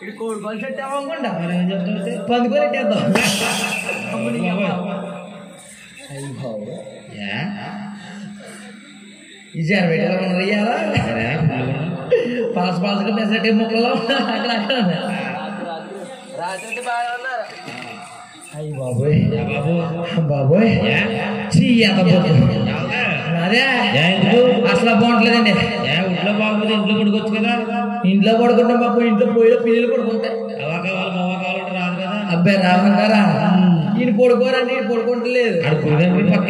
కోడుకోలు చెట్టామనుకుంటా పందుకోలేట్టేద్దాం ఈ జనవేటలో ఉన్నారా పాస్ పాస్గా పెసరట్టే ముక్కలలో అక్కడ రాత్రికి బాగా ఉన్నారు. అయ్యి బాబోయ్ బాబోయ్ అదే అసలు బాగుంటలేదండి. ఇంట్లో బాగుంది ఇంట్లో పడుకోవచ్చు కదా. ఇంట్లో పడుకుంటాం బాబు. ఇంట్లో పోయిలో పిల్లలు పడుకుంటాయి. అలా కావాలి మవ్వ కావాలంటే రాదు కదా. అబ్బాయి రామంటారా? ఈయన పడుకోరండి. ఈయన పడుకుంటలేదు. పక్క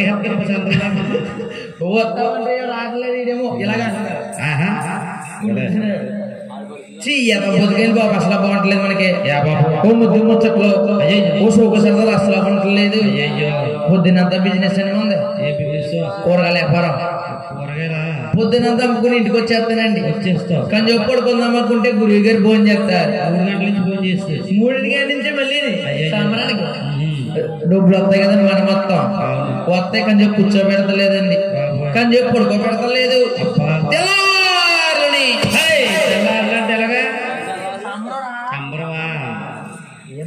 వస్తామంటే రావట్లేదు. ఈడేమో ఇలాగా బతుకెళ్ళి బాబు అసలు బాగుంటలేదు మనకి. ఓ ముద్దు ముచ్చట్లు ఓ సోకు సరదాలు అసలు బాగుంటలేదు. పొద్దునంతా బిజినెస్ అని ఉంది. కూరగాయల వ్యాపారం. పొద్దునంతా అమ్ముకుని ఇంటికి వచ్చేస్తానండి. కానీ చెప్పు పడుకుందాం అనుకుంటే గురువు గారు భోజనం చేస్తారు. 3 గంటల నుంచి భోజనం చేస్తారు. 3 గంటల నుంచి మళ్ళీ సామరానికి డబ్బులు వస్తాయి కదండి. మన మొత్తం వస్తాయి కానీ చెప్పి కూర్చోబెడతలేదండి. కానీ చెప్పి పడుకోబెడతలేదు.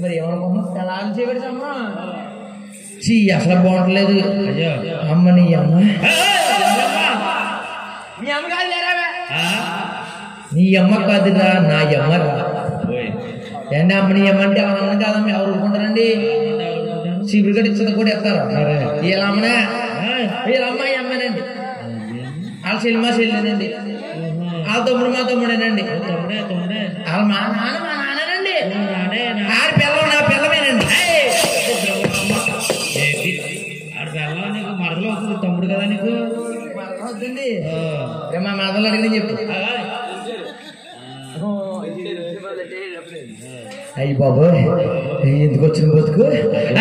మరి ఏమనుకుంటున్నాం తెల్లారి చేయబడి సంబరం. అసలు బాగుంటలేదు. అమ్మ నీ అమ్మ మీ అమ్మ కాదు నీ అమ్మ కాదురా నా అమ్మరా. ఏంటి అమ్మ నీ అమ్మ అంటే ఎవరన్నా కాదమ్మ ఎవరు ఊరుకుంటారండి. చీపురు గడి ఇచ్చింది కూడా ఎత్తారు. వీళ్ళ అమ్మనే వీళ్ళ అమ్మాయి అమ్మనండి. వాళ్ళ చెల్లి మా చెల్లినండి. వాళ్ళ తమ్ముడు మా తమ్ముడేనండి. వాళ్ళ మా నాన్న మా నాన్నండి. ఆడి పిల్లలు నా పిల్లమేనండి. నీకు మరదలు అవుతుంది తమ్ముడు కదా. నీకు వద్దండి మా మరదలు అడిగిన చెప్పు. అయ్యి బాబు ఎందుకు వచ్చిన బతుకు.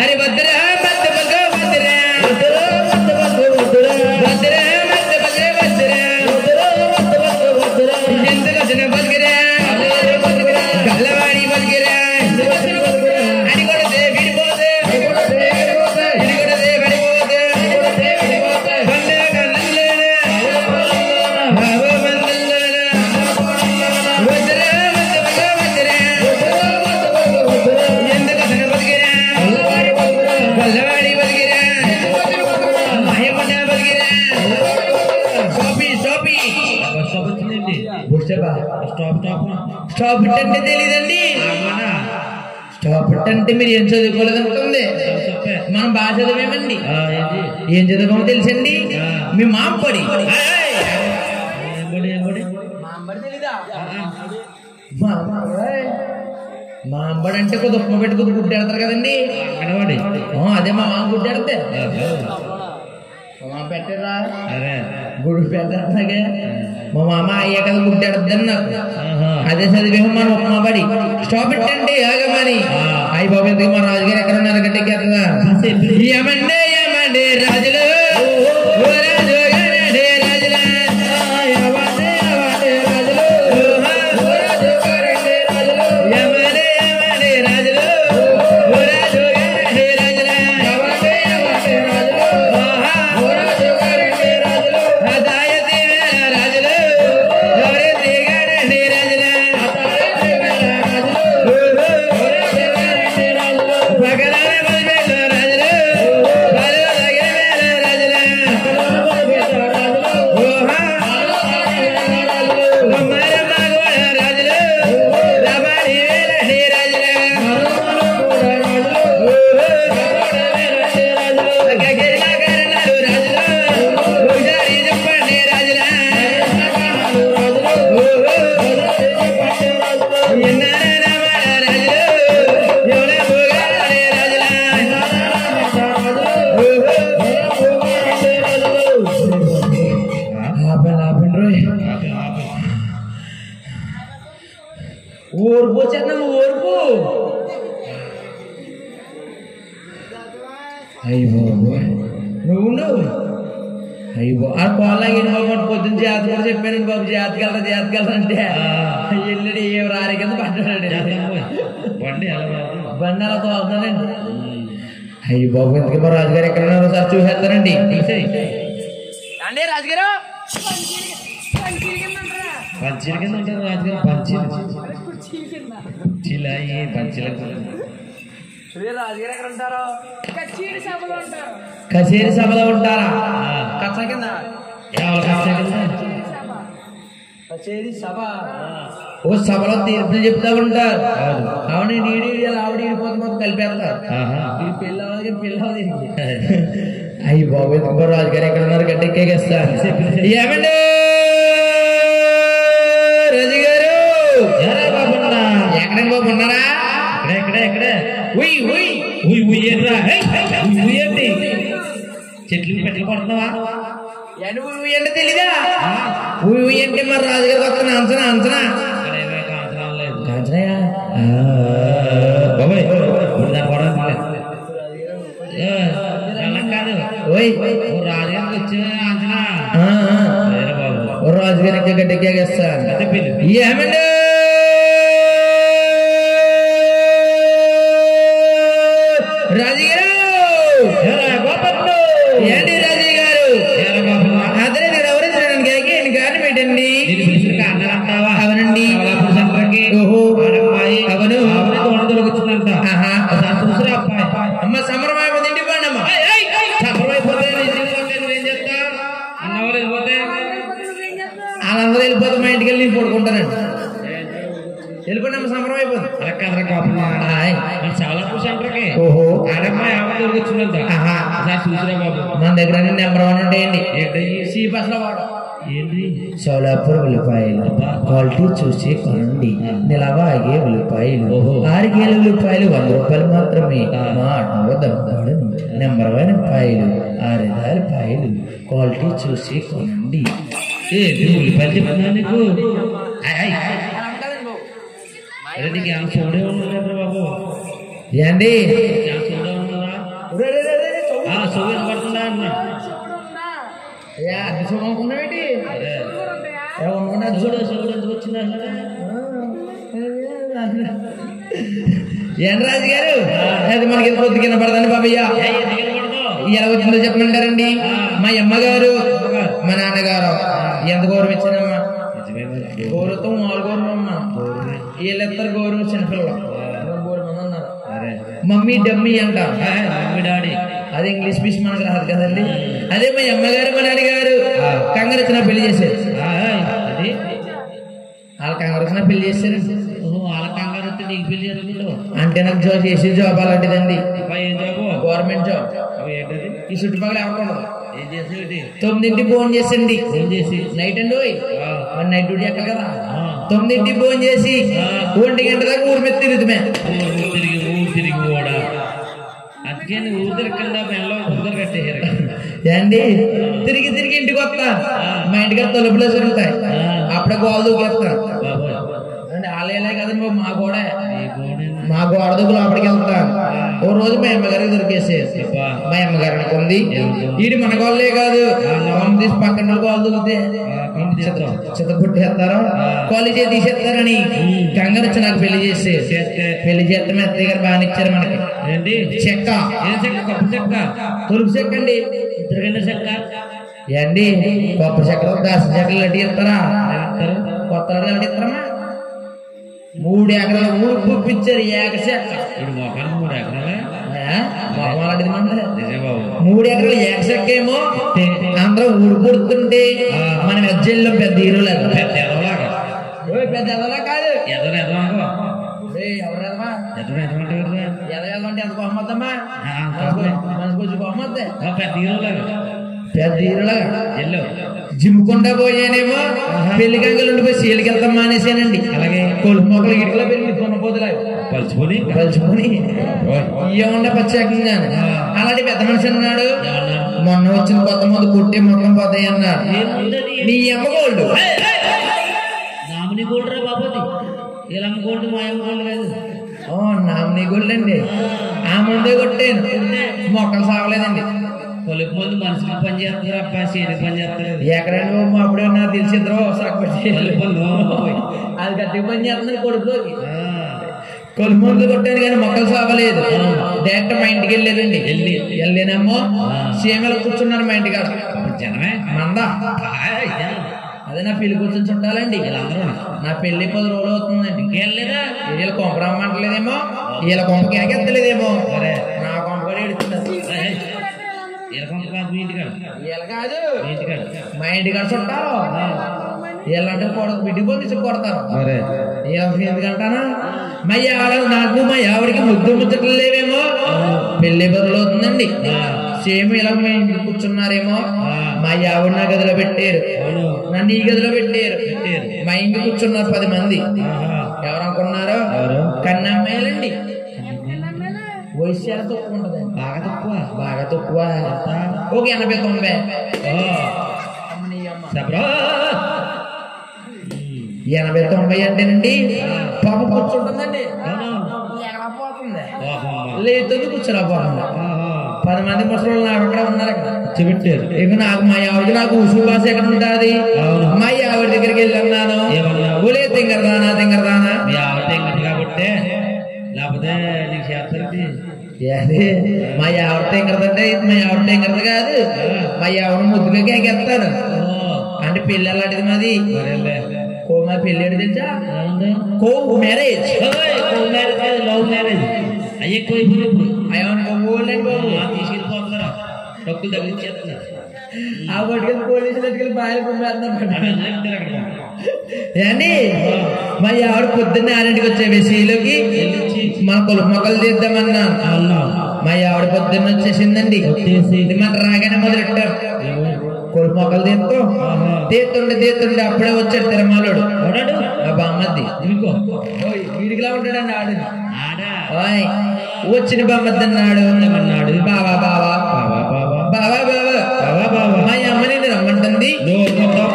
అరే భద్ర ఎందుకు వచ్చిన బతికిరా గల్లవాడి బతికిరా. అని కొడితే విడిపోతే ఇది కొడితే పడిపోతే ఎందుకు వచ్చిన బతికిరా గల్లవాడి బతికిరా మహిమన్న బతికిరా. స్టాప్ అంటే తెలీదండి. స్టాప్ అంటే మీరు ఏం చదువుకోలేదనుకుంది. మనం బాగా చదివేమండి. ఏం చదువుకోమో తెలుసండి. మీ మాంపడి మా అంబడి అంటే కొద్ది ఉప్మా పెట్టుకుని గుడ్డెడతారు కదండి. అదే మా మామ గుడ్డెడితే మా పెట్టరా గుడి పెట్టాగే మా మామ అయ్యా కదా గుడ్డెడద్దని నాకు. అదే చదివేమో మన ఉప్మా పడి స్టాప్ పెట్టండి ఆగమని. అయ్యి బాబు ఎందుకు మా రాజుగారు ఎక్కడ ఉన్నారు గట్టికి ఏమండే ఏమండే రాజులు ఓర్పు చిన్న ఓర్పు. అయ్యో నువ్వు అయ్యో ఆ కోలాగిన బాబు పొద్దున్న జాతి కూడా చెప్పాను బాబు జాతికెళ్ళరంటే ఎల్లుడి ఏం రారి కింద పడ్డాడండి. బండి అలా తోలుతానండి. అయ్యి బాబు ఎందుకు మా రాజుగారు ఎక్కడ ఉన్నారో సార్ చూసేస్తానండి. అండి రాజుగారు పంచీల కింద ఉంటారు రాజుగారు. పంచీలు చిలాయి పంచిలకు రాజుగారు ఎక్కడ ఉంటారు? కచేరి సభలో ఉంటారా? కచ్చ కింద కచేరి సభ. ఓ సభలో తీర్పులు చెప్తా ఉంటారు. అవును నీడి ఆవిడ పోతే మొత్తం కలిపేస్తారు. పెళ్ళి అవ్వదు పెళ్ళి అవ్వదు. అయ్యి బాబు ఎందుకు రాజుగారు ఎక్కడ ఉన్నారు? గట్టెక్కేస్తారు. ఏమండి రాజు గారు ఎక్కడండి బాబు ఉన్నారా? ఎక్కడే చెట్లు పెట్లు పడుతున్నావా? అంటే తెలీదా? అంటే మరి రాజుగారు వస్తున్నా అంచనా అంచనా కాంచనయా బాబాయ్ కాదు. రాజుగారికి వచ్చే అంచనా రాజుగారికి గడ్డెక్కేస్తాను. ఏమండి రాజుగారు ఏంటి రాజు గారు? అదే నేను ఎవరు తినడానికి కారణం ఏంటండి? అవునండి. ఓహో అవును అమ్మ సమరం అయిపోతే ఇంటికి పోండి అమ్మ. సమరం అయిపోతే ఏం చేస్తా? అన్నవారు వెళ్ళిపోతే వాళ్ళందరూ వెళ్ళిపోతే మా ఇంటికి వెళ్ళి నేను పడుకుంటానండి. వెళ్ళిపోండి అమ్మ సమరం అయిపోతుంది. చాలా ఓహో మన దగ్గర నెంబర్ 1 ఉంటాయండి. సి బస్ లో వాడు ఏంటి? సోలాపూర్ ఉల్లిపాయలు క్వాలిటీ చూసి కొనండి. నిలవ ఆగే ఉల్లిపాయలు 6 కేల ఉల్లిపాయలు 100 రూపాయలు మాత్రమే. మా ఆటో దమ్ముడు నెంబర్ 1 పాయలు 6 పాయలు క్వాలిటీ చూసి కొనండి. ఉల్లిపాయలు చెప్తున్నా నీకు బాబు ఏండి అనుకున్నావేంటి? చూడు ఎందుకు వచ్చిందా? ఏం రాజు గారు అది మనకి పొద్దు కింద పడదండి బాబయ్య. ఎలా వచ్చిందో చెప్పమంటారండి? మా అమ్మగారు మా నాన్నగారు ఎంత గౌరవం ఇచ్చానమ్మా? గౌరవతో మామూలు గౌరవం అమ్మ. వీళ్ళిద్దరు గౌరవం చిన్నపిల్లలు మమ్మీ డమ్మీ అంటారు. మమ్మీ డాడీ అది ఇంగ్లీష్ పీస్ మనకు రాదు కదండి. అదే మా అమ్మగారు మా నాన్నగారు కంగారు వచ్చిన పెళ్లి చేశారు. అది వాళ్ళ కంగారు వచ్చిన పెళ్లి చేశారు. వాళ్ళ కంగారు వస్తే నీకు పెళ్లి చేస్తారు అంటే నాకు జాబ్ చేసే జాబ్ అలాంటిదండి. Government job. ఈ చుట్టుపక్కల ఎవరు 9ంటికి ఫోన్ చేసండి. ఫోన్ చేసి నైట్ అండి నైట్ డ్యూటీ ఎక్కడ కదా 9ంటికి ఫోన్ చేసి 1 గంట దాకా ఊరి మీద తిరుగుతుమే. తిరిగి కూడా అందుకే ఊరు తిరగకుండా ఊరు కట్టేయారు ఏండి. తిరిగి ఇంటికి వస్తా. మా ఇంటికి తలుపులో జరుగుతాయి. అప్పుడే గోడ దూకేస్తాను. అంటే ఆలయాలే కదండి మా గోడ దూకు లోపలికి వెళ్తాను. ఓ రోజు మా అమ్మగారికి దొరికేసేసి మా అమ్మగారు అనుకుంది వీడి మన గోళ్ళే కాదు తీసి పక్కన గోడ దూకితే చిత్తపుట్టేస్తారు కాలేజీ తీసేస్తారని కంగారు వచ్చి నాకు పెళ్లి చేస్తే మా అత్తయ్య గారు బాగా ఇచ్చారు మనకి. ఏంటి చెక్క? తులుపు చెక్క అండి. ఇద్దరు చెక్క ఏండి? కొత్త చెక్కలు దాసిన చెక్కలు అడ్డి ఇస్తారా? కొత్త అడ్డి ఇస్తారమ్మా. 3 ఎకరాలు ఊరు పుప్పించారు. ఏక చెక్క 3 ఎకరాలు ఏక చెక్క ఏమో అందరూ ఊరు పుడుతుంటే మనం ఎజ్జల్లో పెద్ద హీరోలాగా పెద్ద ఎదవలా కాదు ఎవరెదమా ఎదగలంటే ఎంత బహుమద్దమ్మా? మనసు కొంచెం బహుమద్దే పెద్ద హీరోలాగా జిమ్ముకుండా పోయానేమో పెళ్లి గంగలు ఉండిపోయి సీలకి వెళ్తాం మానేసానండి. అలాగే కొలుపు మొక్కలు ఇటుకలో పెళ్లి కొనపోతులాగా పలుచుకొని ఏమన్నా ప్రత్యేకంగా అలాంటి పెద్ద మనిషి అన్నాడు. మొన్న వచ్చిన కొత్త మంది కొట్టి మొత్తం పోతాయి అన్నాడు. నీ అమ్మ గోల్డ్ నామినీ గోల్డ్ రా బాబోది. ఇలా గోల్డ్ మా అమ్మ గోల్డ్ కాదు. నామినీ గోల్డ్ అండి. ఆ ముందే కొట్టాను మొక్కలు సాగలేదండి. పొలుపు మంది మనుషులకు పని చేస్తారు అబ్బా సీనికి పని చేస్తారు. ఎక్కడండి అప్పుడే నాకు తెలిసిద్దరు అది గట్టిగా పని చేస్తుంది కొడుకులోకి. కొలుపు మందులు కొట్టాను కానీ మొక్కలు సాగలేదు. డైరెక్ట్ మా ఇంటికి వెళ్ళేదండి. వెళ్ళేనేమో సీమలు కూర్చున్నారు మా ఇంటికి. జనమే మంద అదే నా పెళ్లి కూర్చొని చుట్టాలండి నా పెళ్లి 10 రోజులు అవుతుందండి ఇంకేళ్ళేదా వీళ్ళ కొంప రమ్మంటలేదేమో వీళ్ళ కొంప కేకెత్తలేదేమో సరే నా కొంప కూడా ఎడుతున్నారు వీళ్ళ కాదు మా ఇంటికాడ చుట్టారు వీళ్ళంటే బిడ్డికి పంపించి కొడతారు ఎందుకంటానా మా ఆవిడ నాకు మా ఆవిడకి ముద్దు ముచ్చట్లు లేవేమో పెళ్లి బదులు అవుతుందండి సేమ్ ఇలా మీ ఇంటికి కూర్చున్నారేమో మా ఆవిడ నా గదిలో పెట్టారు నన్ను ఈ గదిలో పెట్టారు మా ఇంటికి కూర్చున్నారు 10 మంది ఎవరనుకున్నారు కన్నమ్మాయిలండి వయసు చాలా తక్కువ ఉంటది బాగా తక్కువ ఒక 80-90 80-90 అంటేనండి పాప కూర్చుంటుందండి లేదు కూర్చోలేకపోతుంది 10 మంది ముసలి నాకు అక్కడ ఉన్నారు చూపెట్టారు ఇక నాకు మా ఆవిడ నాకు ఉసు భాష ఎక్కడ ఉంటుంది మా ఆవిడ దగ్గరికి వెళ్ళి అన్నాను ఊలే తింగరదానా మీ ఆవిడ తింగరు కాబట్టి లేకపోతే నీకు చేస్తారండి మా ఆవిడ తింగరదంటే మా ఆవిడ తింగరది కాదు మా ఆవిడ ముద్దుగా కేకేస్తాను అంటే పెళ్ళి అలాంటిది మాది మా పెళ్ళి ఏడు తెలుసా కో మ్యారేజ్ లవ్ మ్యారేజ్ అవి ఎక్కువైపోయినప్పుడు అయ్యోండి బాబు తీసుకెళ్ళిపోతున్నారు డబ్బులు తగ్గించేస్తున్నారు ఆ పట్టుకెళ్ళి పోలీసులు ఎట్టుకెళ్ళి బాగా ఏండి మా ఆవిడ పొద్దున్నే 6ంటికి వచ్చే వెసీలోకి మా కొలుపు మొక్కలు తీద్దామన్నాను మా ఆవిడ పొద్దున్న వచ్చేసిందండి మన రాగానే మొదలెట్టారు కొలుపు మొక్కలు తీస్తుండే అప్పుడే వచ్చాడు తిరుమలోడు బామ్మద్ది వీడికిలా ఉంటాడండి ఆడని వచ్చిన బామ్మద్ది అన్నాడు బావా బావా బావా బావా బావా బావా బావా బావా మా అమ్మని రమ్మంటుంది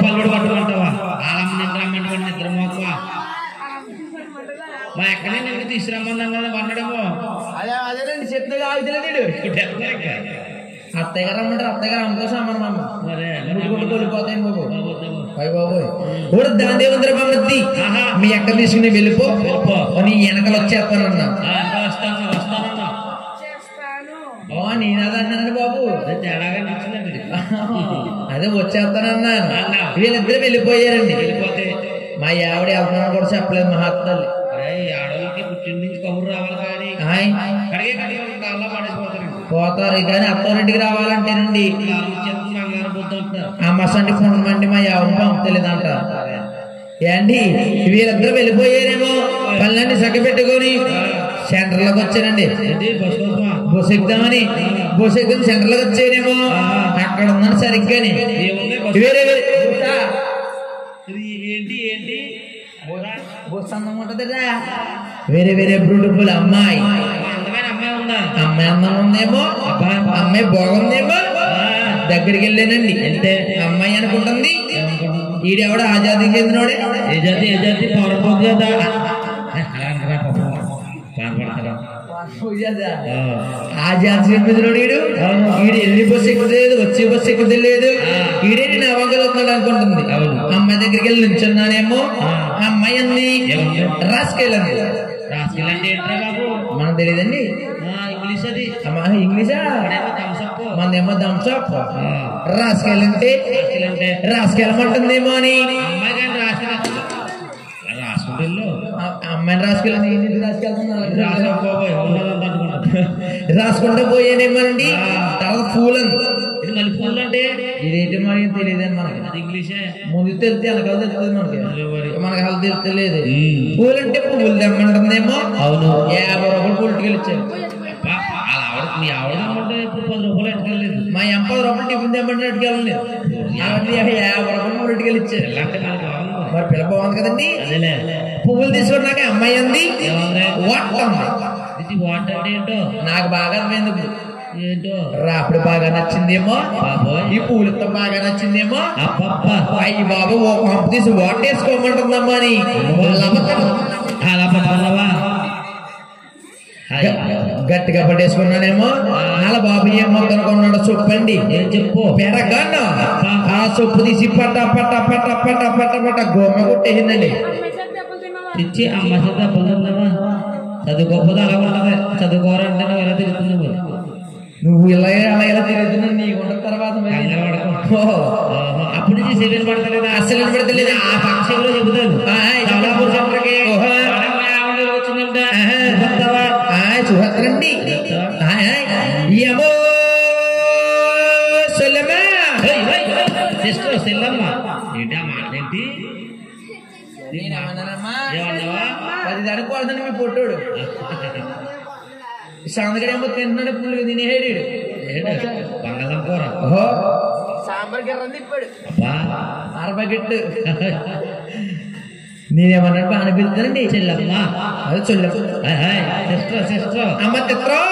పల్లుడు పట్టుకుంటావా రమ్మంటాడు నిద్ర మోక మా ఎక్కడే నిన్ను తీసుకురమ్మన్నాం కదా వండడము అదేనండి చెప్తే ఆగుతలేదు అత్తయ్య గారు రమ్మంటారు అత్తయ్య గారు అమ్మతో సమానం అమ్మ ముడుకుంటూ వెళ్ళిపోతాయి బాబు బాబోయ్ కూడా దాని ఏముందర బామ్మద్ది మీ ఎక్కడ తీసుకుని వెళ్ళిపో నీ వెనకలు వచ్చేస్తానన్నా నేనదన్నాను బాబు తేడాగా నచ్చిందండి అదే వచ్చేస్తానన్నాను వీళ్ళిద్దరు వెళ్ళిపోయారండి వెళ్ళిపోతే మా ఆవిడ వెళ్తున్నాను కూడా చెప్పలేదు మా అత్తల్లి ఆడవాళ్ళకి పుట్టిన నుంచి కబురు రావాలి కానీ పోతారు కానీ అత్తవారింటికి రావాలంటేనండి ఆ మసండి ఫోన్ మండి మా ఆవిడ పంపుతలేదంట ఏంటి వీళ్ళిద్దరు వెళ్ళిపోయారేమో పనులన్నీ చక్కబెట్టుకొని సెంటర్లోకి వచ్చానండి బస్సు ఎక్కుదామని బస్సు ఎక్కుని సెంటర్లోకి వచ్చానేమో అక్కడ ఉందని సరిగ్గాని వేరే బస్సు అందం ఉంటదిరా వేరే వేరే బ్యూటిఫుల్ అమ్మాయి అందం ఉందేమో అమ్మాయి బాగుందేమో దగ్గరికి వెళ్ళానండి అంటే అమ్మాయి అనుకుంటుంది ఈడెవడ ఆజాదీకి చెందినోడే ఏ జాతి ఆ జాతి చెందినోడు ఈడు వెళ్ళి బస్సు ఎక్కుతలేదు వచ్చే బస్సు ఎక్కుతలేదు ఈడే నేను అవ్వగలుగుతున్నాడు అనుకుంటుంది అమ్మాయి దగ్గరికి వెళ్ళి నుంచున్నానేమో అమ్మాయి అంది రాసుకెళ్ళండి మనకు తెలియదండి ఇంగ్లీష్ అది ఇంగ్లీషా మనదేమో థమ్సప్ రాసుకెళ్ళంటే రాసుకెళ్ళమంటుందేమో అని అమ్మాయిని రాసుకుంటే పోయానేమోనండి తర్వాత పూల్ ఇది మళ్ళీ పూల్ అంటే ఇదేంటి మనకి తెలియదండి మనకి ఇంగ్లీషే ముందు తెలితే వెనకాల తెలుస్తుంది మనకి అసలు తెలుస్తలేదు పూలు అంటే పువ్వులు తెమ్మంటుందేమో అవును 50 రూపాయలు పూలు ఇచ్చారు మీ ఆవిడ ఇప్పుడు 10 రూపాయలు ఎట్టుకెళ్ళలేదు మా 10 రూపాయలు టిఫిన్ తెమ్మంటే ఎట్టుకెళ్ళలేదు 50 రూపాయలు ఎట్టుకెళ్ళి ఇచ్చారు మరి పిల్ల బాగుంది కదండి పువ్వులు తీసుకున్నాక అమ్మాయి అంది ఏంటో నాకు బాగా అర్థమైంది ఏంటో రాపుడు బాగా నచ్చిందేమో ఈ పూలతో బాగా నచ్చిందేమో అయ్యి బాబు ఓ పంపు తీసి వాటర్ వేసుకోమంటుందమ్మా అని గట్టిగా పడేసుకున్నానేమో అలా బాబు ఏం మొత్తం కొన్నాడు చెప్పండి ఏం చెప్పు పెరగన్నా ఆ సొప్పు తీసి పట్ట పట్ట పట్ట పట్ట పట్ట పట్ట గోమ కొట్టేసిందండి తెచ్చి అమ్మ దెబ్బలు తిన్నావా చదువుకోకపోతే అలా ఉంటది చదువుకోవాలంటే నువ్వు ఎలా తిరుగుతున్నావు నువ్వు ఇలా అలా తిరుగుతున్నా నీకుండ తర్వాత అప్పుడు నుంచి సెలెన్ పడతలేదా? అసలు పడతలేదు. ఆ పక్షంలో చెబుతాను చూడండి సిస్టర్ సెల్లమ్మ ఏంటి ఆ మాట ఏంటి? ఏమన్నావా? 10 అనుకోవాలని మీ పొట్టోడు సందగడేమో తిన్నాడు పుల్లు తినేడు బంగాళం కూర సాంబార్ గిర్ర తిప్పాడు అబ్బా అరబగెట్టు. నేనేమన్నా బాగా పిలుతానండి చెల్లమ్మ. అదే చెల్లెమ్మ సిస్టర్ సిస్టర్ అమ్మ చిత్రం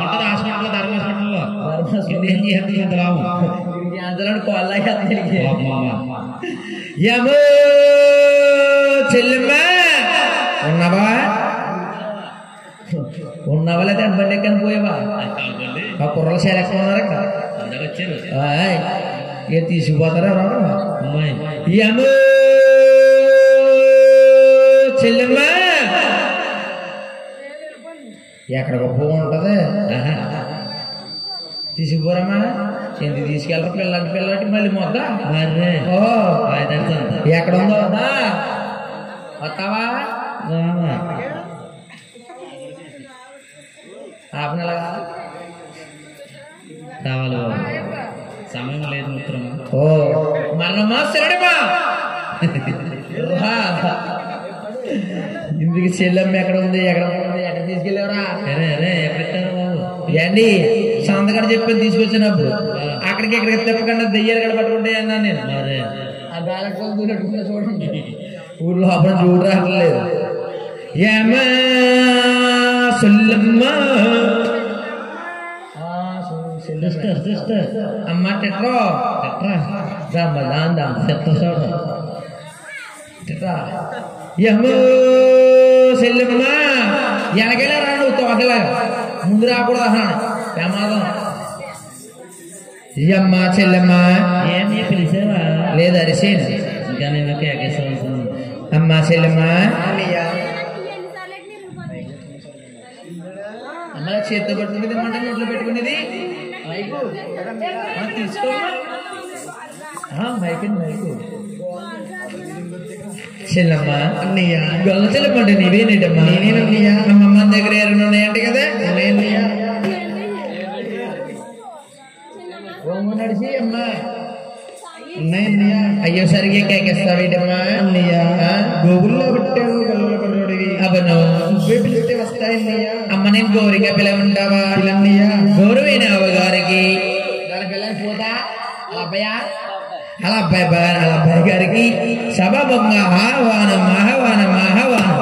ఉంటుంది హాస్పిటల్లో ధర్మ హాస్పిటల్లో ఏం చేస్తుంది అంత లాభం అందులో కోళ్ళగా యమో చెల్లెమ్మ ఉన్నావా లేదా బండి ఎక్కని పోయావా? ఆ కుర్రలు సేలెక్క ఉన్నారు అక్కడ వచ్చారు ఇక తీసుకుపోతారా అమ్మాయి యమో చెల్లెమ్మ ఎక్కడ గొప్ప ఉంటది తీసుకుపోరమ్మా. ఎందుకు తీసుకెళ్ళరు? పిల్లటి మళ్ళీ మొద్ద ఎక్కడ ఉందో వస్తావా? ఆపనలాగా రావాలి సమయం లేదు మిత్రం. ఓ మరణమ్మా శరణమ్మా. ఇందుకు చెల్లెమ్మ ఎక్కడ ఉంది ఎక్కడ తీసుకెళ్ళేవరా? ఎక్కడెత్తారు బాబు? ఏండి సంతకాడ చెప్పి తీసుకొచ్చినప్పుడు అక్కడికి ఎక్కడికి తిప్పకుండా దెయ్యాలు కడ పట్టుకుంటే అన్నాను నేను. ఆ గాలక్సం దూరట్టుకున్నా చూడండి ఊర్లో అప్పుడు చూడు రావట్లేదు. ఏమా సొల్లమ్మ సిస్టర్ సిస్టర్ అమ్మ టెట్రో దాందా యమ్మో చెల్లెమ్మ వెనకెళ్ళా రా నువ్వు తోకలాగా ముందు రాకూడదు అన్నాను ప్రమాదం. అమ్మ చెల్లెమ్మ ఏమి పిలిచావా? లేదు అరిసేను ఇంకా నేను కేకేసాల్సింది. అమ్మ చెల్లెమ్మ అమ్మ చేతితో పట్టుకునేది ఏమంటే నోట్లో పెట్టుకునేది తీసుకోమ్మా మైకు చెల్లమ్మ అన్నయ్య గొల్ల చెల్లమ్మంటే నీవేనేటమ్మా? నేనేనన్నయ్య. అమ్మమ్మ దగ్గర ఏమైనా ఉన్నాయంటే కదా నడిచి అమ్మా ఉన్నాయన్నయ్య. అయ్యో సరిగ్గా కేకేస్తావేటమ్మా? అన్నయ్య గోగుల్లో పెట్టావు గొల్ల కొడుడివి అవను నువ్వే పిలిస్తే వస్తాయన్నయ్య. అమ్మ నేను గౌరిగా పిలవంటావా? పిల్లన్నయ్య గౌరవైన అవగారికి దాని పిల్లని పోతా అలా అబ్బాయి గారికి సభాభంగా ఆహ్వానం ఆహ్వానం ఆహ్వానం.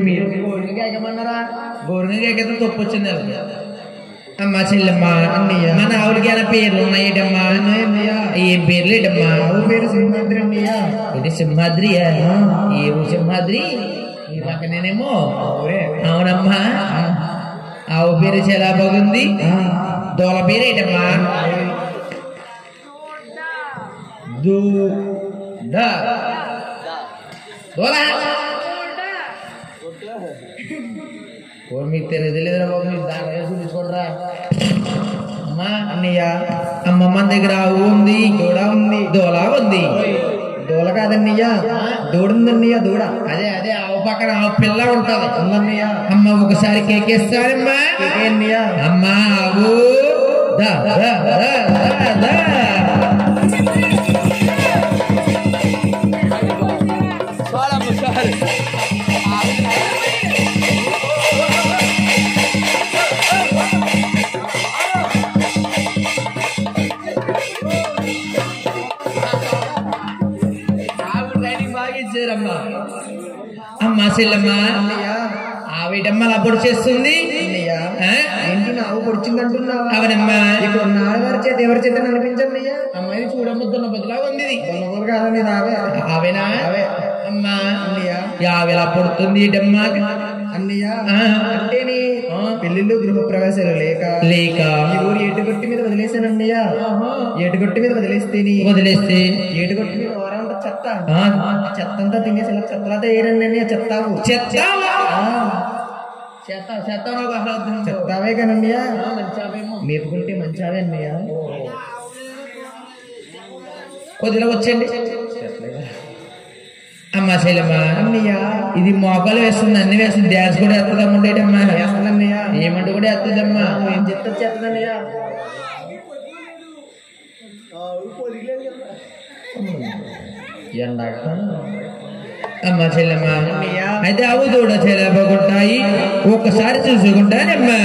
మీరు గోరుగా ఎగమన్నారా? గోరుగా ఎగితే తప్పు వచ్చింది. అమ్మా చెల్లెమ్మ అన్నయ్య మన ఆవులకి ఏమైనా పేర్లు ఉన్నాయటమ్మా? ఏం పేర్లు ఏటమ్మా? ఆవు పేరు సింహాద్రి అన్నయ్య. ఇది సింహాద్రియా? ఏమో సింహాద్రి ఈ పక్కనేనేమో. అవునమ్మా ఆవు పేరు చాలా బాగుంది. దోల పేరు ఏటమ్మా? మీకు తెలియదులేదురా బాబు, మీరు దాని చూపించుకోండిరా. అమ్మా అన్నయ్య అమ్మమ్మ దగ్గర ఆవు ఉంది, దూడ ఉంది, దోల ఉంది. దూల కాదన్నయ్య దూడుందన్నయ్య దూడ. అదే అదే ఆవు పక్కన ఆవు పిల్ల ఉంటది ఉందన్నయ్య. అమ్మ ఒకసారి కేకేస్తారమ్మా? కేకేన్నయ్య. అమ్మా ఆవు దా దా దా దా. అమ్మా చెల్లమ్మ ఆవిడమ్మ అలా పొడి చేస్తుంది. ఏంటి నావు పొడిచింది అంటున్నావా? అవునమ్మా. ఇప్పుడు ఆడవారి చేత ఎవరి చేత అనిపించండి అమ్మాయి చూడముద్దున్న బదులా ఉంది. కాదని ఆవేనా? అమ్మా యావెలా పొడుతుంది ఇటమ్మా అన్నయ్య అంటే పెళ్లిళ్ళు గృహప్రవేశాలు లేక ఈ ఊరు ఏటుగొట్టి మీద వదిలేసానన్నయ్య. ఏటుగొట్టి మీద వదిలేస్తే ఏటుగొట్టి మీద చెత్త చెత్త అంతా తినేసి ఇలా చెత్తలా తయారండి చెత్తావు చెత్తావే కానన్నయ్య మేపుకుంటే మంచావే అన్నయ్య కొద్దిగా వచ్చండి అమ్మా శైలమ్మా అన్నయ్య ఇది మోకాలు వేస్తుంది అన్ని వేస్తుంది డ్యాన్స్ కూడా ఎత్తదమ్మా ఉండేటమ్మా వేస్తుందన్నయ్య ఏమంటూ కూడా ఎత్తదమ్మా ఏం చెప్తా చేస్తుందన్నయ్య అమ్మా చెల్లెమ్మా అయితే అవు కూడా చాలా బాగుంటాయి ఒక్కసారి చూసుకుంటానమ్మా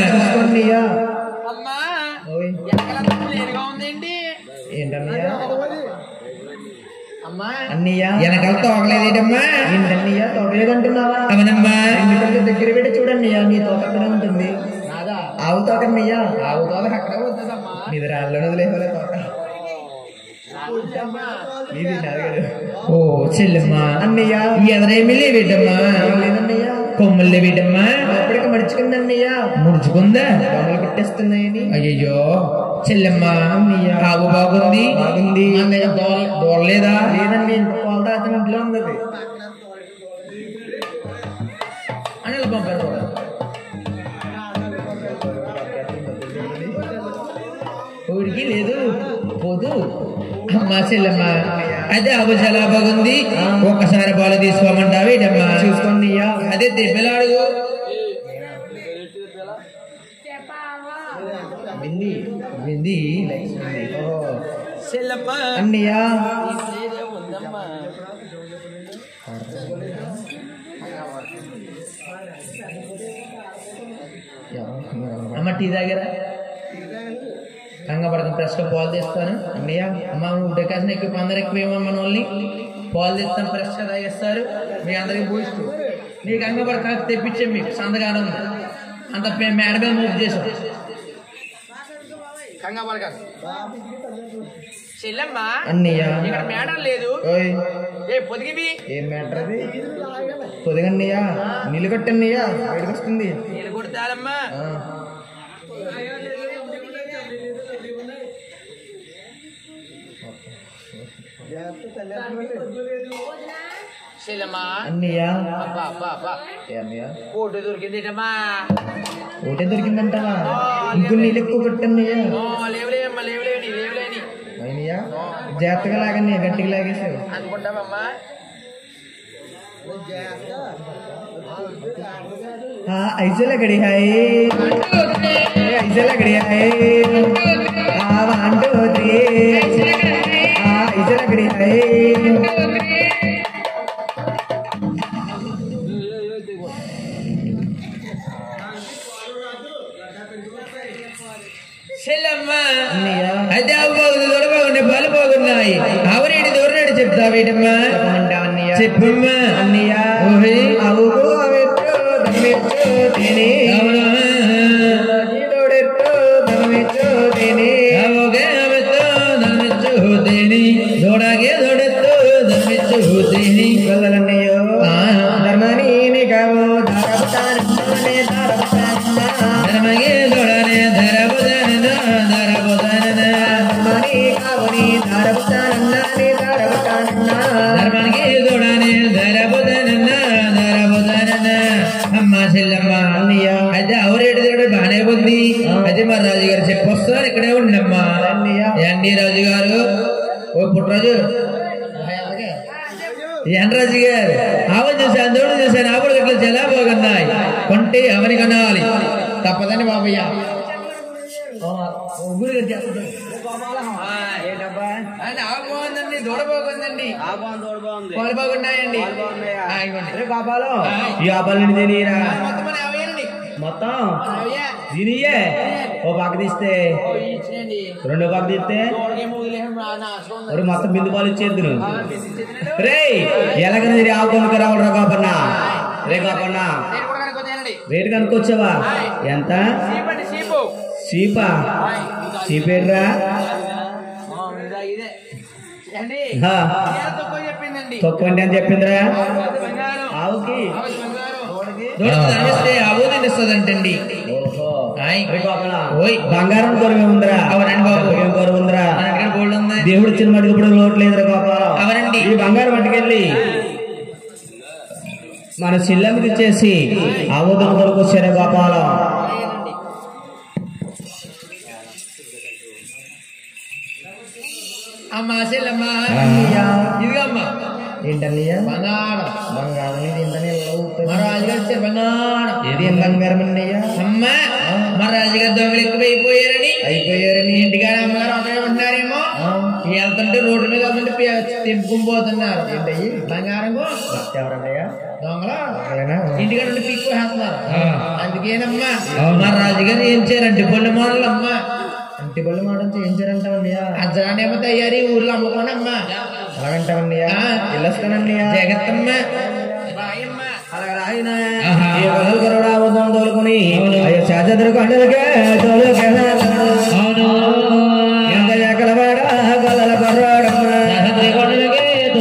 ఏంటన్నయ్య అన్నయ్య వెనకాల తోకలేదేటమ్మా ఏంటన్నయ్య తోకలేదంటున్నావా అవునమ్మా దగ్గర పెట్టి చూడన్నయ్య నీ తోక అక్కడే ఉంటుంది ఆవు తోకన్నయ్య ఆవు తోక అక్కడే ఉంటుందమ్మా మీద రాళ్ళలో వదిలేవలే తోక ఓ చెల్లెమ్మా అన్నయ్య ఎదరేమి లేవేటమ్మా లేదన్నయ్య కొమ్ములు లేవేటమ్మా అప్పటికి మడుచుకుందన్నయ్య ముడుచుకుందా బొమ్మలు పెట్టేస్తున్నాయని అయ్యయ్యో చెల్లెమ్మా ఆవు బాగుంది బాగుంది దూరలేదా లేదండి ఇంత పాలు తాగిన ఇంట్లో ఉంది అని పంపారు ఊరికి లేదు పోదు అమ్మా చెల్లెమ్మ అదే ఆవు చాలా బాగుంది ఒక్కసారి పాలు తీసుకోమంటావు ఏంటమ్మా చూసుకోండి అదే దెబ్బలాడు వింది వింది అన్నయ్య అమ్మ టీ తాగారా కంగపడతాం ఫ్రెష్గా పాలు తీస్తాను అన్నయ్య అమ్మ నువ్వు డెకాషన్ ఎక్కువ అందరు ఎక్కువేమో మన వాళ్ళని పాలు తీస్తాను ఫ్రెష్గా తాగేస్తారు మీ అందరికి పూయిస్తూ నీకు కంగపడ తెప్పించాం మీకు సందగానే ఉంది అంత మేడ మీద మూవ్ చేసాం అన్నయ్య ఇక్కడ మేడం లేదు పొదిగివి ఏం మ్యాటర్ అది పొదిగన్నయ్య నీళ్ళు కొట్టన్నయ్య బయటకు వస్తుంది నీళ్ళు కొడతారమ్మా అన్నయ్య కోటు దొరికిందిటమ్మా ఒకటే దొరికిందంటావా ఇంకొన్ని నీళ్ళు ఎక్కువ కొట్టన్నయ్య లేవులేమ్మా లేవులేని లేవులేని అయినయ్య జాగ్రత్తగా లాగన్నయ్య గట్టిగా లాగేసావు అనుకుంటామమ్మా ऐसे लग रही है ऐसे लग रही है वन टू थ्री ऐसे लग रही है అయితే అవి బాగుంది దొడ బాగుండే పాలు బాగున్నాయి ఆవురేడి దూరనాడు చెప్తావేటమ్మా చెప్పమ్మా అన్నయ్య అవుకు అవెత్తు దమ్మెత్తు తిని దొడెత్తు దమ్మెత్తు తిని అవగే అవెత్తు దమ్మెత్తు తిని దొడగే దొడెత్తు దమ్మెత్తు తిని గొల్లలన్నయ్యో ధర్మని నిగవు ధరబుతానే ధర్మగే దొడనే ధరబుదన ధరబుదన ధర్మని కావుని ధరబుతానన్నాని ధరబుతానన్నా ధర్మనికి దొడనే ధరబుదన ధరబుదన అమ్మా చెల్లమ్మ అన్నయ్య అయితే అవరేడు దొడ బానే ఉంది అయితే మా రాజుగారు చెప్పొస్తారు ఇక్కడే ఉండమ్మా ఏంటి రాజుగారు ఓ పుట్టరాజు ఎండ్రాజు గారు ఆవు చూశాను దూడ చూశాను ఆవులు గట్ల చాలా బాగున్నాయి కొంటే అవని కొనాలి తప్పదని బాబయ్య ఆవు బాగుందండి దూడ బాగుందండి పాలు బాగున్నాయండి బాబాలో ఈ ఆబాలని తినిరా మొత్తం తినియే ఓ పక్క తీస్తే రెండో పక్క తీస్తే మొత్తం బిందు పాలు ఇచ్చేద్దును రే ఎలాగని తిరిగి ఆవు కొనుక్కు రావడరా కాపన్నా రే కాపన్నా రేటు కనుక్కొచ్చావా ఎంత చీపా చీపేట్రా తక్కువ అంటే అని చెప్పిందిరా ఆవుకి ఆవు తినిస్తుందంటండి బంగారం కొరవే ఉందిరా. అవునండి బాబు. కొరవ ఉందిరా. గోల్డ్ ఉంది. దేవుడు ఇచ్చిన మటుకు ఇప్పుడు లోట్లేదురా గోపాలం. అవునండి. ఈ బంగారం పట్టుకెళ్ళి మన చిల్లమ్మకి ఇచ్చేసి ఆమోదం కొరకు వచ్చారా గోపాలం. అమ్మా చెల్లమ్మా ఇదిగా అమ్మా ఏంటన్నయ్యా బంగారం. బంగారం ఏంటనే మా రాజుగారు ఇచ్చారు బంగారం. ఏం బంగారం అన్నయ్యా? అమ్మా మా రాజుగారు దొంగలు ఎక్కువైపోయారని అయిపోయారని ఇంటికాడ అమ్మగారు ఒకరే ఉంటున్నారేమో. వెళ్తుంటే రోడ్డు మీద వెళ్తుంటే తెంపుకుని పోతున్నారు. ఏంటయ్యి బంగారం ఎవరన్నయ్యా? దొంగలు ఇంటికాడ ఉండి పీక్కువేస్తున్నారు. అందుకేనమ్మా అవును. మా రాజుగారు ఏం చేయాలంటే పళ్ళు మోడల్ అమ్మా అంటి బళ్ళు మాట చేయించారంటావన్నయ్యా? అజ్జరానేమో తయారీ ఊర్లో అమ్ముకోనమ్మా. అలాగంటావన్నయ్యా? వెళ్ళొస్తానన్నయ్యా. జగత్తమ్మా తోలుకొని అయ్యో శాజద్రకు అండలకే తోలుకెళ్ళ